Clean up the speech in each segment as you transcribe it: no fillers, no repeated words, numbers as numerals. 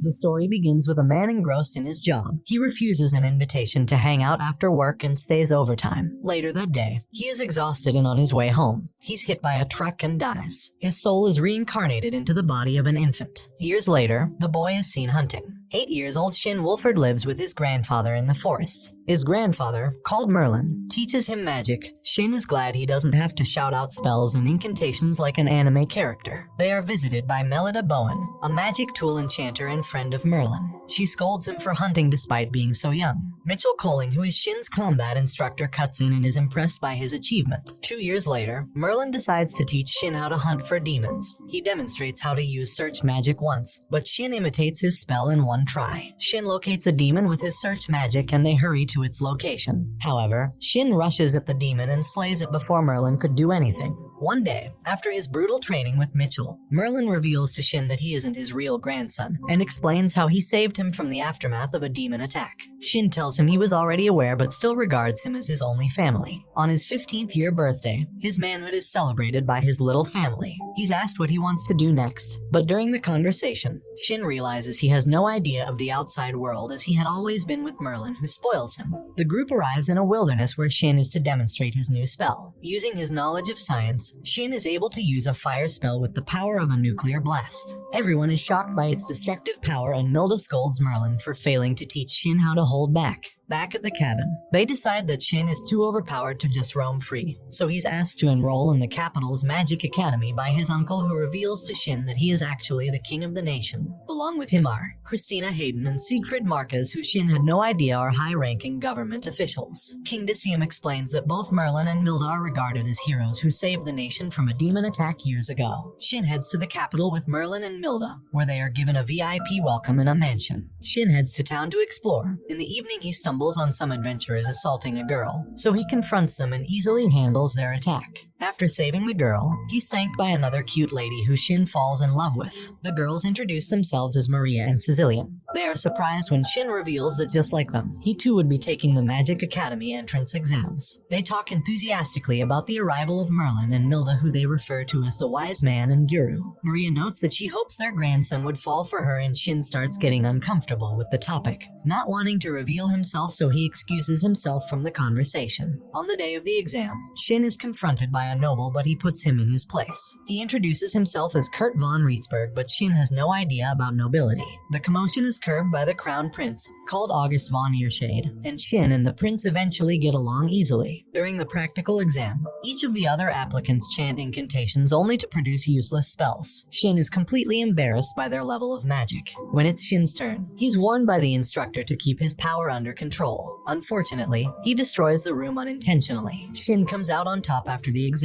The story begins with a man engrossed in his job. He refuses an invitation to hang out after work and stays overtime. Later that day, he is exhausted and on his way home. He's hit by a truck and dies. His soul is reincarnated into the body of an infant. Years later, the boy is seen hunting. 8-year-old Shin Wolford lives with his grandfather in the forest. His grandfather, called Merlin, teaches him magic. Shin is glad he doesn't have to shout out spells and incantations like an anime character. They are visited by Melida Bowen, a magic tool enchanter and friend of Merlin. She scolds him for hunting despite being so young. Mitchell Coling, who is Shin's combat instructor, cuts in and is impressed by his achievement. 2 years later, Merlin decides to teach Shin how to hunt for demons. He demonstrates how to use search magic once, but Shin imitates his spell in one try. Shin locates a demon with his search magic and they hurry to its location. However, Shin rushes at the demon and slays it before Merlin could do anything. One day, after his brutal training with Mitchell, Merlin reveals to Shin that he isn't his real grandson and explains how he saved him from the aftermath of a demon attack. Shin tells him he was already aware but still regards him as his only family. On his 15th year birthday, his manhood is celebrated by his little family. He's asked what he wants to do next, but during the conversation, Shin realizes he has no idea of the outside world as he had always been with Merlin, who spoils him. The group arrives in a wilderness where Shin is to demonstrate his new spell. Using his knowledge of science, Shin is able to use a fire spell with the power of a nuclear blast. Everyone is shocked by its destructive power and Milda scolds Merlin for failing to teach Shin how to hold back. Back at the cabin, they decide that Shin is too overpowered to just roam free, so he's asked to enroll in the capital's magic academy by his uncle, who reveals to Shin that he is actually the king of the nation. Along with him are Christina Hayden and Siegfried Marquez, who Shin had no idea are high-ranking government officials. King Decium explains that both Merlin and Milda are regarded as heroes who saved the nation from a demon attack years ago. Shin heads to the capital with Merlin and Milda, where they are given a VIP welcome in a mansion. Shin heads to town to explore. In the evening, he stumbles on some adventurers assaulting a girl, so he confronts them and easily handles their attack. After saving the girl, he's thanked by another cute lady who Shin falls in love with. The girls introduce themselves as Maria and Sicilian. They are surprised when Shin reveals that just like them, he too would be taking the Magic Academy entrance exams. They talk enthusiastically about the arrival of Merlin and Milda, who they refer to as the wise man and guru. Maria notes that she hopes their grandson would fall for her, and Shin starts getting uncomfortable with the topic, not wanting to reveal himself, so he excuses himself from the conversation. On the day of the exam, Shin is confronted by a noble, but he puts him in his place. He introduces himself as Kurt von Rietzberg, but Shin has no idea about nobility. The commotion is curbed by the crown prince, called August von Earshade, and Shin and the prince eventually get along easily. During the practical exam, each of the other applicants chant incantations only to produce useless spells. Shin is completely embarrassed by their level of magic. When it's Shin's turn, he's warned by the instructor to keep his power under control. Unfortunately, he destroys the room unintentionally. Shin comes out on top after the exam.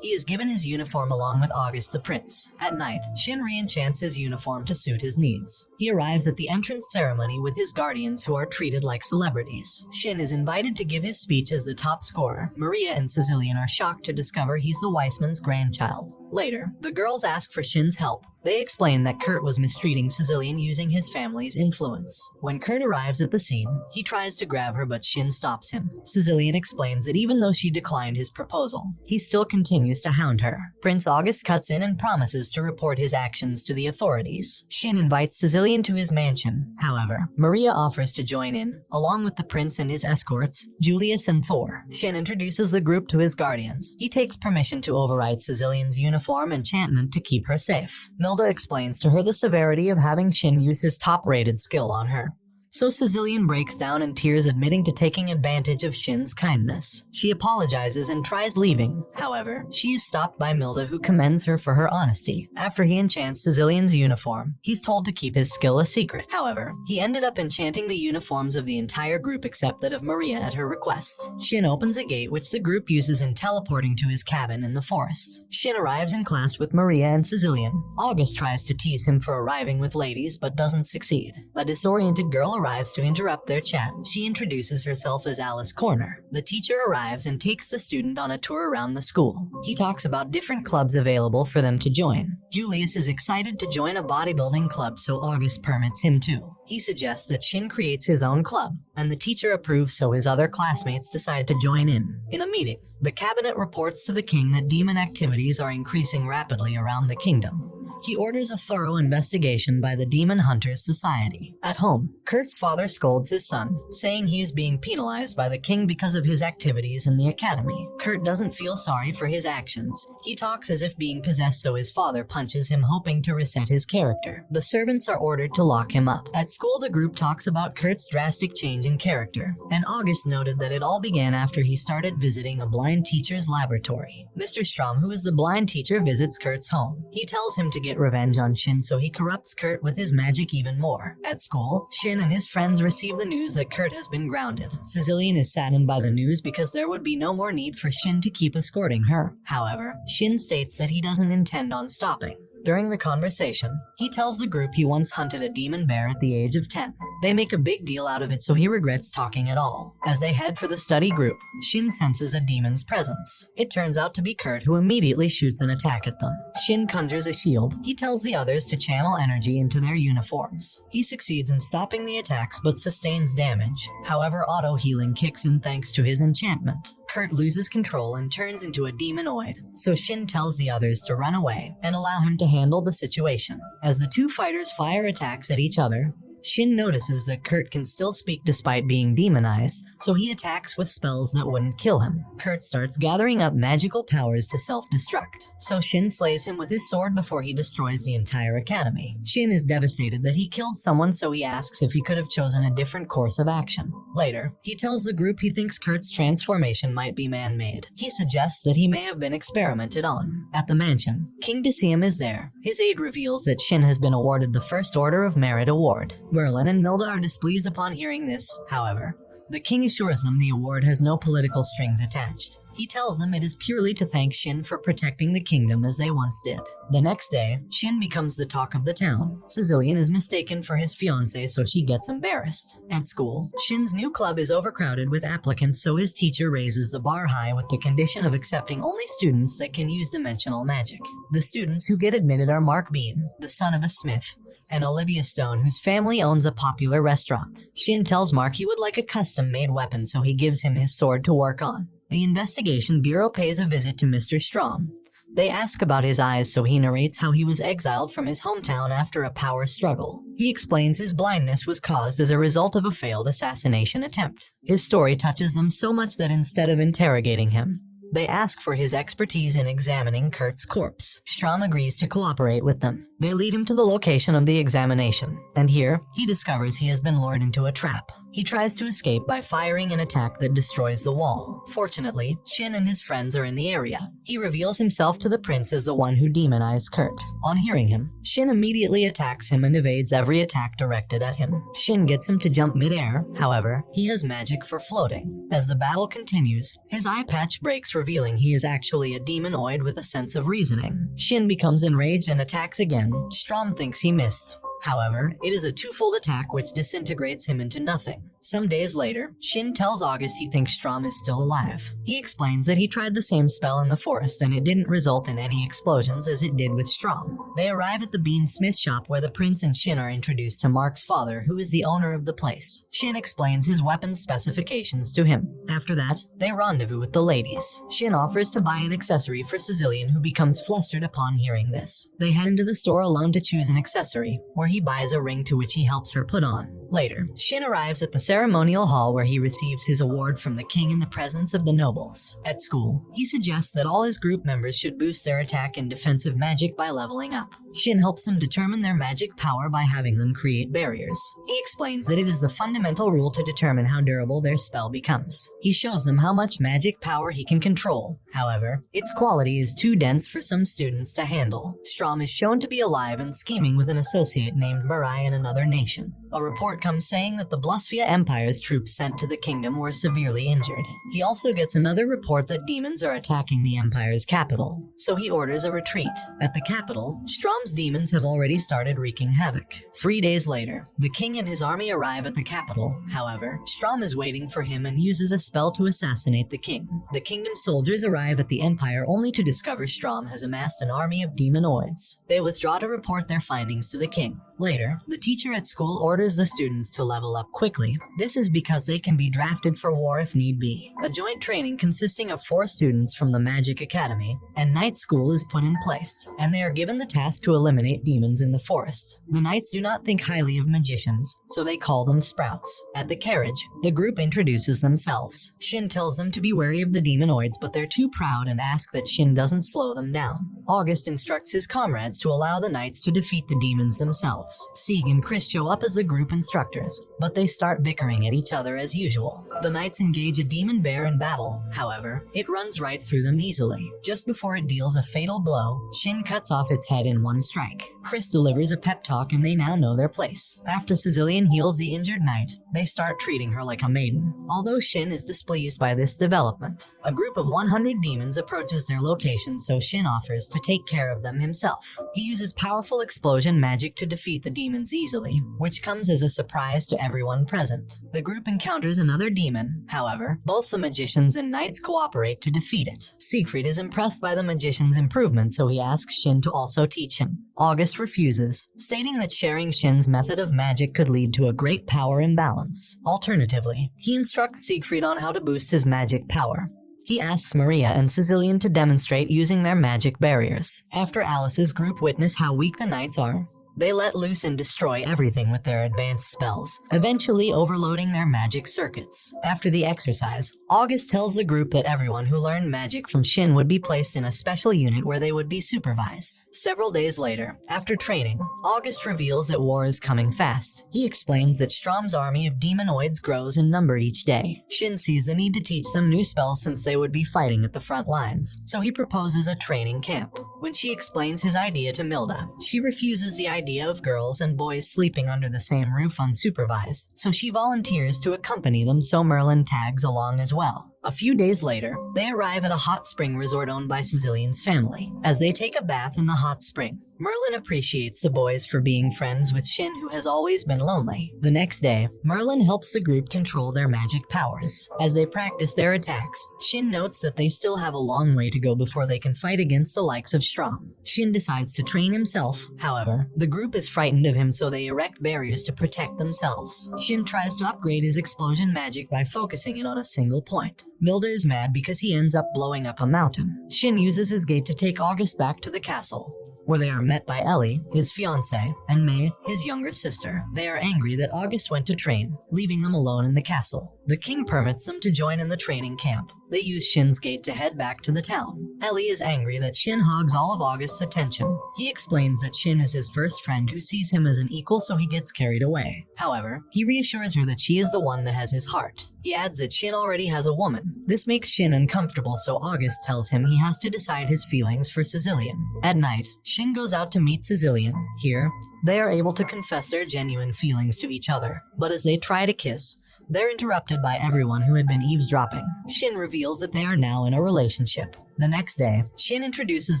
He is given his uniform along with August the prince. At night, Shin re-enchants his uniform to suit his needs. He arrives at the entrance ceremony with his guardians, who are treated like celebrities. Shin is invited to give his speech as the top scorer. Maria and Sicilian are shocked to discover he's the Weissman's grandchild. Later, the girls ask for Shin's help. They explain that Kurt was mistreating Sicilian using his family's influence. When Kurt arrives at the scene, he tries to grab her, but Shin stops him. Sicilian explains that even though she declined his proposal, he still continues to hound her. Prince August cuts in and promises to report his actions to the authorities. Shin invites Sicilian to his mansion. However, Maria offers to join in, along with the prince and his escorts, Julius and Thor. Shin introduces the group to his guardians. He takes permission to override Sicilian's uniform enchantment to keep her safe. Milda explains to her the severity of having Shin use his top-rated skill on her. So Sicilian breaks down in tears, admitting to taking advantage of Shin's kindness. She apologizes and tries leaving. However, she is stopped by Milda, who commends her for her honesty. After he enchants Sicilian's uniform, he's told to keep his skill a secret. However, he ended up enchanting the uniforms of the entire group except that of Maria at her request. Shin opens a gate, which the group uses in teleporting to his cabin in the forest. Shin arrives in class with Maria and Sicilian. August tries to tease him for arriving with ladies, but doesn't succeed. A disoriented girl arrives to interrupt their chat. She introduces herself as Alice Corner. The teacher arrives and takes the student on a tour around the school. He talks about different clubs available for them to join. Julius is excited to join a bodybuilding club, so August permits him too. He suggests that Shin creates his own club, and the teacher approves, so his other classmates decide to join in. In a meeting, the cabinet reports to the king that demon activities are increasing rapidly around the kingdom. he orders a thorough investigation by the Demon Hunters Society. At home, Kurt's father scolds his son, saying he is being penalized by the king because of his activities in the academy. Kurt doesn't feel sorry for his actions. He talks as if being possessed, so his father punches him, hoping to reset his character. The servants are ordered to lock him up. At school, the group talks about Kurt's drastic change in character, and August noted that it all began after he started visiting a blind teacher's laboratory. Mr. Strom, who is the blind teacher, visits Kurt's home. He tells him to get revenge on Shin, so he corrupts Kurt with his magic even more. At school, Shin and his friends receive the news that Kurt has been grounded. Sicilian is saddened by the news because there would be no more need for Shin to keep escorting her. However, Shin states that he doesn't intend on stopping. During the conversation, he tells the group he once hunted a demon bear at the age of 10. They make a big deal out of it, so he regrets talking at all. As they head for the study group, Shin senses a demon's presence. It turns out to be Kurt, who immediately shoots an attack at them. Shin conjures a shield. He tells the others to channel energy into their uniforms. He succeeds in stopping the attacks but sustains damage. However, auto-healing kicks in thanks to his enchantment. Kurt loses control and turns into a demonoid, so Shin tells the others to run away and allow him to handle the situation. As the two fighters fire attacks at each other, Shin notices that Kurt can still speak despite being demonized, so he attacks with spells that wouldn't kill him. Kurt starts gathering up magical powers to self-destruct, so Shin slays him with his sword before he destroys the entire academy. Shin is devastated that he killed someone, so he asks if he could have chosen a different course of action. Later, he tells the group he thinks Kurt's transformation might be man-made. He suggests that he may have been experimented on. At the mansion, King Decium is there. His aide reveals that Shin has been awarded the First Order of Merit award. Merlin and Milda are displeased upon hearing this. However, the king assures them the award has no political strings attached. He tells them it is purely to thank Shin for protecting the kingdom as they once did. The next day, Shin becomes the talk of the town. Sicilian is mistaken for his fiancée, so she gets embarrassed. At school, Shin's new club is overcrowded with applicants, so his teacher raises the bar high with the condition of accepting only students that can use dimensional magic. The students who get admitted are Mark Bean, the son of a smith, and Olivia Stone, whose family owns a popular restaurant. Shin tells Mark he would like a custom-made weapon, so he gives him his sword to work on. The investigation bureau pays a visit to Mr. Strom. They ask about his eyes, so he narrates how he was exiled from his hometown after a power struggle. He explains his blindness was caused as a result of a failed assassination attempt. His story touches them so much that instead of interrogating him, they ask for his expertise in examining Kurt's corpse. Strom agrees to cooperate with them. They lead him to the location of the examination, and here, he discovers he has been lured into a trap. He tries to escape by firing an attack that destroys the wall. Fortunately, Shin and his friends are in the area. He reveals himself to the prince as the one who demonized Kurt. On hearing him, Shin immediately attacks him and evades every attack directed at him. Shin gets him to jump mid-air. However, he has magic for floating. As the battle continues, his eye patch breaks, revealing he is actually a demonoid with a sense of reasoning. Shin becomes enraged and attacks again. Strom thinks he missed. However, it is a twofold attack which disintegrates him into nothing. Some days later, Shin tells August he thinks Strom is still alive. He explains that he tried the same spell in the forest and it didn't result in any explosions as it did with Strom. They arrive at the Bean Smith shop where the prince and Shin are introduced to Mark's father, who is the owner of the place. Shin explains his weapon's specifications to him. After that, they rendezvous with the ladies. Shin offers to buy an accessory for Sicilian, who becomes flustered upon hearing this. They head into the store alone to choose an accessory, where he buys a ring to which he helps her put on. Later, Shin arrives at the ceremonial hall where he receives his award from the king in the presence of the nobles. At school, he suggests that all his group members should boost their attack and defensive magic by leveling up. Shin helps them determine their magic power by having them create barriers. He explains that it is the fundamental rule to determine how durable their spell becomes. He shows them how much magic power he can control. However, its quality is too dense for some students to handle. Strom is shown to be alive and scheming with an associate named Marai in another nation. A report comes saying that the Blusphia Empire's troops sent to the kingdom were severely injured. He also gets another report that demons are attacking the Empire's capital, so he orders a retreat. At the capital, Strom's demons have already started wreaking havoc. 3 days later, the king and his army arrive at the capital. However, Strom is waiting for him and uses a spell to assassinate the king. The kingdom's soldiers arrive at the Empire only to discover Strom has amassed an army of demonoids. They withdraw to report their findings to the king. Later, the teacher at school orders the students students to level up quickly. This is because they can be drafted for war if need be. A joint training consisting of 4 students from the Magic Academy and Night School is put in place, and they are given the task to eliminate demons in the forest. The knights do not think highly of magicians, so they call them sprouts. At the carriage, the group introduces themselves. Shin tells them to be wary of the demonoids, but they're too proud and ask that Shin doesn't slow them down. August instructs his comrades to allow the knights to defeat the demons themselves. Sieg and Chris show up as the group instructors, but they start bickering at each other as usual. The knights engage a demon bear in battle. However, it runs right through them easily. Just before it deals a fatal blow, Shin cuts off its head in one strike. Chris delivers a pep talk and they now know their place. After Sicilian heals the injured knight, they start treating her like a maiden. Although Shin is displeased by this development, a group of 100 demons approaches their location, so Shin offers to take care of them himself. He uses powerful explosion magic to defeat the demons easily, which comes as a surprise to everyone present. The group encounters another demon. However, both the magicians and knights cooperate to defeat it. Siegfried is impressed by the magician's improvement, so he asks Shin to also teach him. August refuses, stating that sharing Shin's method of magic could lead to a great power imbalance. Alternatively, he instructs Siegfried on how to boost his magic power. He asks Maria and Sicilian to demonstrate using their magic barriers. After Alice's group witness how weak the knights are, they let loose and destroy everything with their advanced spells, eventually overloading their magic circuits. After the exercise, August tells the group that everyone who learned magic from Shin would be placed in a special unit where they would be supervised. Several days later, after training, August reveals that war is coming fast. He explains that Strom's army of demonoids grows in number each day. Shin sees the need to teach them new spells since they would be fighting at the front lines, so he proposes a training camp. When she explains his idea to Milda, she refuses the idea of girls and boys sleeping under the same roof unsupervised, so she volunteers to accompany them, so Merlin tags along as well. A few days later, they arrive at a hot spring resort owned by Sicilian's family. As they take a bath in the hot spring, Merlin appreciates the boys for being friends with Shin, who has always been lonely. The next day, Merlin helps the group control their magic powers. As they practice their attacks, Shin notes that they still have a long way to go before they can fight against the likes of Strom. Shin decides to train himself. However, the group is frightened of him, so they erect barriers to protect themselves. Shin tries to upgrade his explosion magic by focusing it on a single point. Milda is mad because he ends up blowing up a mountain. Shin uses his gate to take August back to the castle, where they are met by Ellie, his fiancée, and May, his younger sister. They are angry that August went to train, leaving them alone in the castle. The king permits them to join in the training camp. They use Shin's gate to head back to the town. Ellie is angry that Shin hogs all of August's attention. He explains that Shin is his first friend who sees him as an equal, so he gets carried away. However, he reassures her that she is the one that has his heart. He adds that Shin already has a woman. This makes Shin uncomfortable, so August tells him he has to decide his feelings for Sicilian. At night, Shin goes out to meet Sicilian. Here, they are able to confess their genuine feelings to each other, but as they try to kiss, they're interrupted by everyone who had been eavesdropping. Shin reveals that they are now in a relationship. The next day, Shin introduces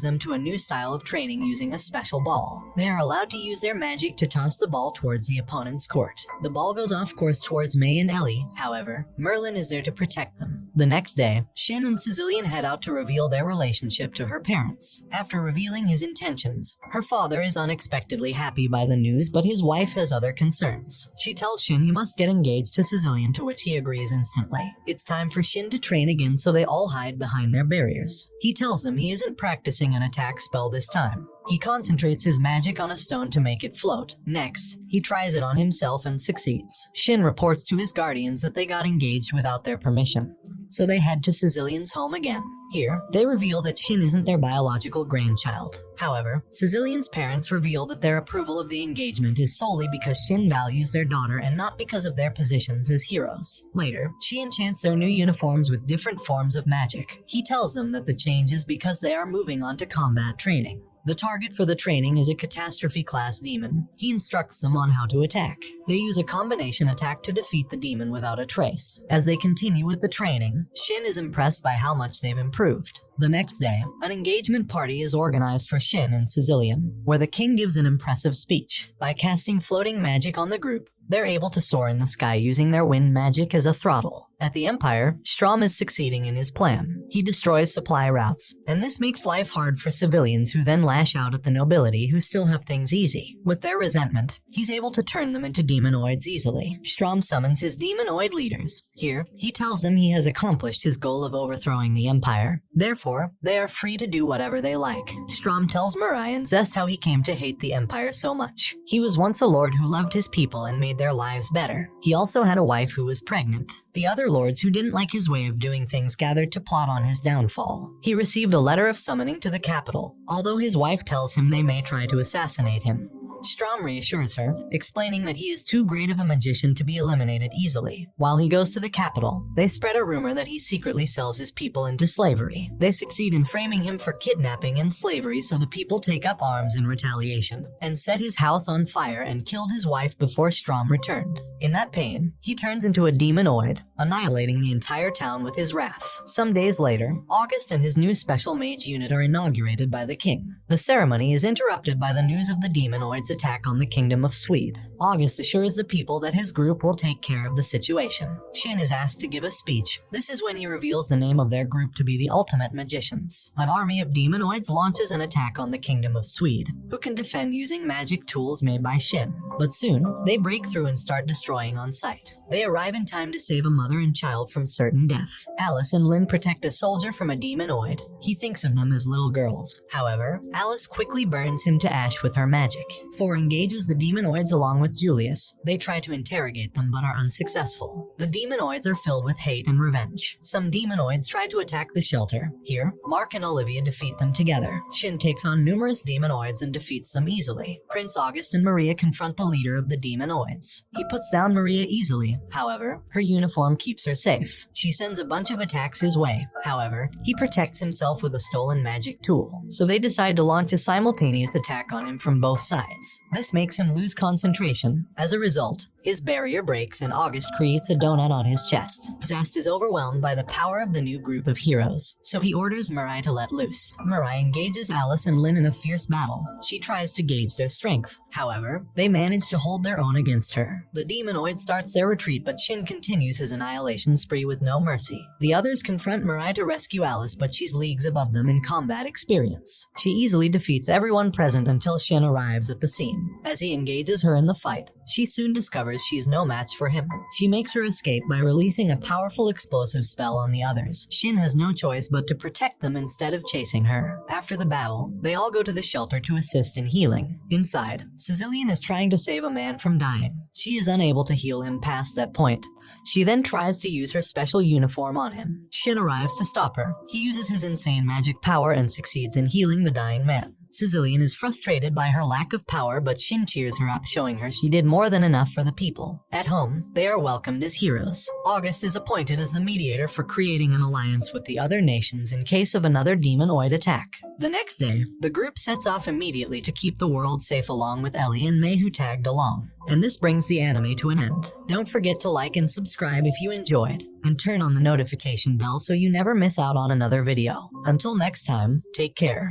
them to a new style of training using a special ball. They are allowed to use their magic to toss the ball towards the opponent's court. The ball goes off course towards May and Ellie. However, Merlin is there to protect them. The next day, Shin and Sicilian head out to reveal their relationship to her parents. After revealing his intentions, her father is unexpectedly happy by the news, but his wife has other concerns. She tells Shin he must get engaged to Sicilian, to which he agrees instantly. It's time for Shin to train again, so they all hide behind their barriers. He tells them he isn't practicing an attack spell this time. He concentrates his magic on a stone to make it float. Next, he tries it on himself and succeeds. Shin reports to his guardians that they got engaged without their permission, so they head to Sicilian's home again. Here, they reveal that Shin isn't their biological grandchild. However, Sicilian's parents reveal that their approval of the engagement is solely because Shin values their daughter and not because of their positions as heroes. Later, she enchants their new uniforms with different forms of magic. He tells them that the change is because they are moving on to combat training. The target for the training is a catastrophe-class demon. He instructs them on how to attack. They use a combination attack to defeat the demon without a trace. As they continue with the training, Shin is impressed by how much they've improved. The next day, an engagement party is organized for Shin and Sicilian, where the king gives an impressive speech. By casting floating magic on the group, they're able to soar in the sky using their wind magic as a throttle. At the Empire, Strom is succeeding in his plan. He destroys supply routes, and this makes life hard for civilians, who then lash out at the nobility who still have things easy. With their resentment, he's able to turn them into demons demonoids easily. Strom summons his demonoid leaders. Here, he tells them he has accomplished his goal of overthrowing the Empire. Therefore, they are free to do whatever they like. Strom tells Mirai and Zest how he came to hate the Empire so much. He was once a lord who loved his people and made their lives better. He also had a wife who was pregnant. The other lords who didn't like his way of doing things gathered to plot on his downfall. He received a letter of summoning to the capital, although his wife tells him they may try to assassinate him. Strom reassures her, explaining that he is too great of a magician to be eliminated easily. While he goes to the capital, they spread a rumor that he secretly sells his people into slavery. They succeed in framing him for kidnapping and slavery, so the people take up arms in retaliation, and set his house on fire and killed his wife before Strom returned. In that pain, he turns into a demonoid, annihilating the entire town with his wrath. Some days later, August and his new special mage unit are inaugurated by the king. The ceremony is interrupted by the news of the demonoids' attack on the kingdom of Swede. August assures the people that his group will take care of the situation. Shin is asked to give a speech. This is when he reveals the name of their group to be the Ultimate Magicians. An army of demonoids launches an attack on the kingdom of Swede, who can defend using magic tools made by Shin. But soon, they break through and start destroying on sight. They arrive in time to save a mother and child from certain death. Alice and Lynn protect a soldier from a demonoid. He thinks of them as little girls. However, Alice quickly burns him to ash with her magic. Four engages the demonoids along with Julius. They try to interrogate them but are unsuccessful. The demonoids are filled with hate and revenge. Some demonoids try to attack the shelter. Here, Mark and Olivia defeat them together. Shin takes on numerous demonoids and defeats them easily. Prince August and Maria confront the leader of the demonoids. He puts down Maria easily. However, her uniform keeps her safe. She sends a bunch of attacks his way. However, he protects himself with a stolen magic tool. So they decide to launch a simultaneous attack on him from both sides. This makes him lose concentration. As a result, his barrier breaks and August creates a donut on his chest. Zest is overwhelmed by the power of the new group of heroes, so he orders Mirai to let loose. Mirai engages Alice and Lynn in a fierce battle. She tries to gauge their strength. However, they manage to hold their own against her. The demonoid starts their retreat, but Shin continues his annihilation spree with no mercy. The others confront Mirai to rescue Alice, but she's leagues above them in combat experience. She easily defeats everyone present until Shin arrives at the scene. As he engages her in the fight, she soon discovers she's no match for him. She makes her escape by releasing a powerful explosive spell on the others. Shin has no choice but to protect them instead of chasing her. After the battle, they all go to the shelter to assist in healing. Inside, Sicilian is trying to save a man from dying. She is unable to heal him past that point. She then tries to use her special uniform on him. Shin arrives to stop her. He uses his insane magic power and succeeds in healing the dying man. Sicilian is frustrated by her lack of power, but Shin cheers her up, showing her she did more than enough for the people. At home, they are welcomed as heroes. August is appointed as the mediator for creating an alliance with the other nations in case of another demonoid attack. The next day, the group sets off immediately to keep the world safe along with Ellie and May, who tagged along. And this brings the anime to an end. Don't forget to like and subscribe if you enjoyed, and turn on the notification bell so you never miss out on another video. Until next time, take care.